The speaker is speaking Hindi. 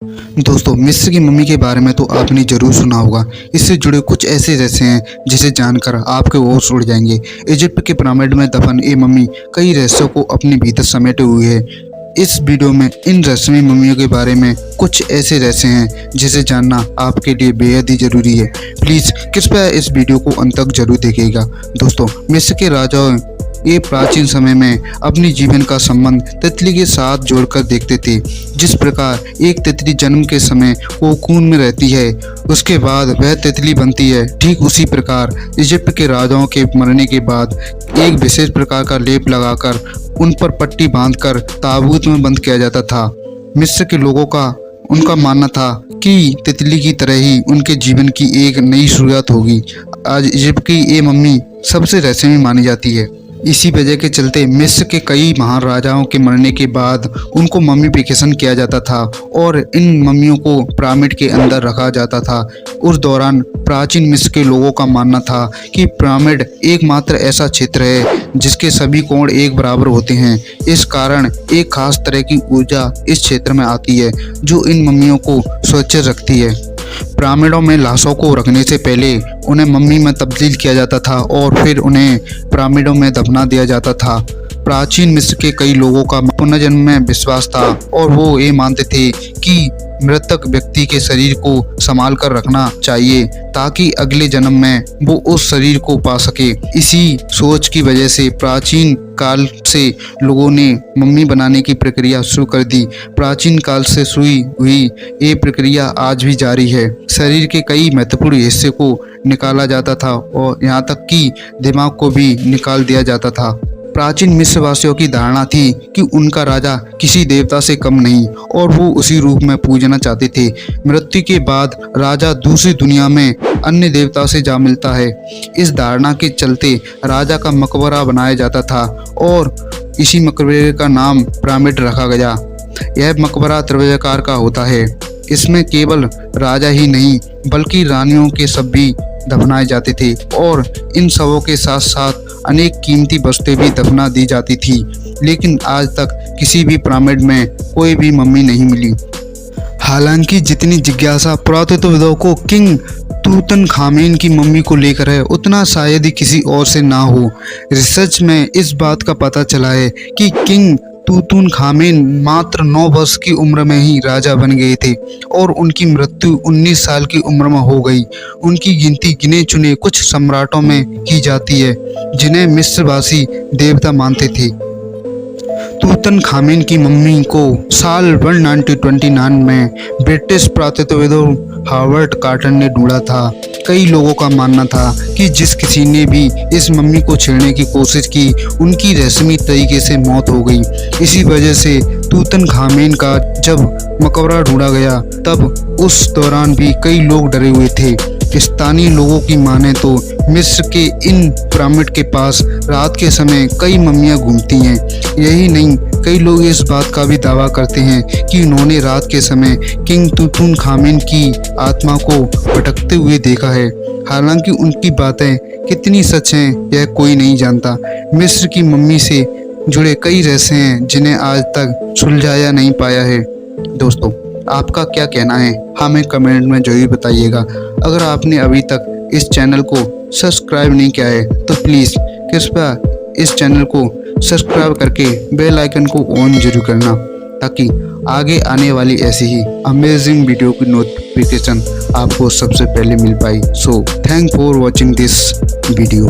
दोस्तों, मिस्र की मम्मी के बारे में तो आपने ज़रूर सुना होगा। इससे जुड़े कुछ ऐसे रहस्य हैं जिसे जानकर आपके होश उड़ जाएंगे। इजिप्ट के पिरामिड में दफन ये मम्मी कई रहस्यों को अपने भीतर समेटे हुए है। इस वीडियो में इन रहस्यमयी मम्मियों के बारे में कुछ ऐसे रहस्य हैं जिसे जानना आपके लिए बेहद ही ज़रूरी है। प्लीज़ कृपया इस वीडियो को अंत तक जरूर देखिएगा। दोस्तों, मिस्र के राजाओं ये प्राचीन समय में अपनी जीवन का संबंध तितली के साथ जोड़कर देखते थे। जिस प्रकार एक तितली जन्म के समय कोकून में रहती है, उसके बाद वह तितली बनती है, ठीक उसी प्रकार इजिप्ट के राजाओं के मरने के बाद एक विशेष प्रकार का लेप लगाकर उन पर पट्टी बांधकर ताबूत में बंद किया जाता था। मिस्र के लोगों का उनका मानना था कि तितली की तरह ही उनके जीवन की एक नई शुरुआत होगी। आज इजिप्ट की ये मम्मी सबसे रहस्यमयी मानी जाती है। इसी वजह के चलते मिस्र के कई महान राजाओं के मरने के बाद उनको मम्मीफिकेशन किया जाता था और इन मम्मियों को पिरामिड के अंदर रखा जाता था। उस दौरान प्राचीन मिस्र के लोगों का मानना था कि पिरामिड एकमात्र ऐसा क्षेत्र है जिसके सभी कोण एक बराबर होते हैं। इस कारण एक खास तरह की ऊर्जा इस क्षेत्र में आती है जो इन मम्मियों को सुरक्षित रखती है। पिरामिडों में लाशों को रखने से पहले उन्हें मम्मी में तब्दील किया जाता था और फिर उन्हें पिरामिडों में दफना दिया जाता था। प्राचीन मिस्र के कई लोगों का पुनर्जन्म में विश्वास था और वो ये मानते थे कि मृतक व्यक्ति के शरीर को संभाल कर रखना चाहिए ताकि अगले जन्म में वो उस शरीर को पा सके। इसी सोच की वजह से प्राचीन काल से लोगों ने मम्मी बनाने की प्रक्रिया शुरू कर दी। प्राचीन काल से शुरू हुई ये प्रक्रिया आज भी जारी है। शरीर के कई महत्वपूर्ण हिस्से को निकाला जाता था और यहाँ तक कि दिमाग को भी निकाल दिया जाता था। प्राचीन मिस्र वासियों की धारणा थी कि उनका राजा किसी देवता से कम नहीं और वो उसी रूप में पूजना चाहते थे। मृत्यु के बाद राजा दूसरी दुनिया में अन्य देवता से जा मिलता है। इस धारणा के चलते राजा का मकबरा बनाया जाता था और इसी मकबरे का नाम पिरामिड रखा गया। यह मकबरा त्रिभुजाकार का होता है। इसमें केवल राजा ही नहीं बल्कि रानियों के सब भी दफनाए जाते थे और इन सबों के साथ साथ अनेक कीमती वस्तुएं भी दफना दी जाती थी। लेकिन आज तक किसी भी पिरामिड में कोई भी मम्मी नहीं मिली। हालांकि जितनी जिज्ञासा पुरातत्वविदों को किंग तूतनखामेन की मम्मी को लेकर है, उतना शायद ही किसी और से ना हो। रिसर्च में इस बात का पता चला है कि किंग तूतनखामेन मात्र 9 वर्ष की उम्र में ही राजा बन गए थे और उनकी मृत्यु 19 साल की उम्र में हो गई। उनकी गिनती गिने चुने कुछ सम्राटों में की जाती है जिन्हें मिस्रवासी देवता मानते थे। तूतनखामेन की मम्मी को साल 1929 में ब्रिटिश पुरातत्वविदों हार्वर्ड कार्टर ने ढूंढा था। कई लोगों का मानना था कि जिस किसी ने भी इस मम्मी को छेड़ने की कोशिश की उनकी रहस्यमयी तरीके से मौत हो गई। इसी वजह से तूतनखामेन का जब मकबरा ढूंढा गया तब उस दौरान भी कई लोग डरे हुए थे। स्थानीय लोगों की माने तो मिस्र के इन पिरामिड के पास रात के समय कई मम्मियां घूमती हैं। यही नहीं, कई लोग इस बात का भी दावा करते हैं कि उन्होंने रात के समय किंग तूतनखामेन की आत्मा को भटकते हुए देखा है। हालांकि उनकी बातें कितनी सच हैं यह कोई नहीं जानता। मिस्र की मम्मी से जुड़े कई रहस्य हैं जिन्हें आज तक सुलझाया नहीं पाया है। दोस्तों, आपका क्या कहना है हमें कमेंट में जरूर बताइएगा। अगर आपने अभी तक इस चैनल को सब्सक्राइब नहीं किया है तो प्लीज़ कृपया इस चैनल को सब्सक्राइब करके बेल आइकन को ऑन जरूर करना ताकि आगे आने वाली ऐसी ही अमेजिंग वीडियो की नोटिफिकेशन आपको सबसे पहले मिल पाए। So thank for watching this video.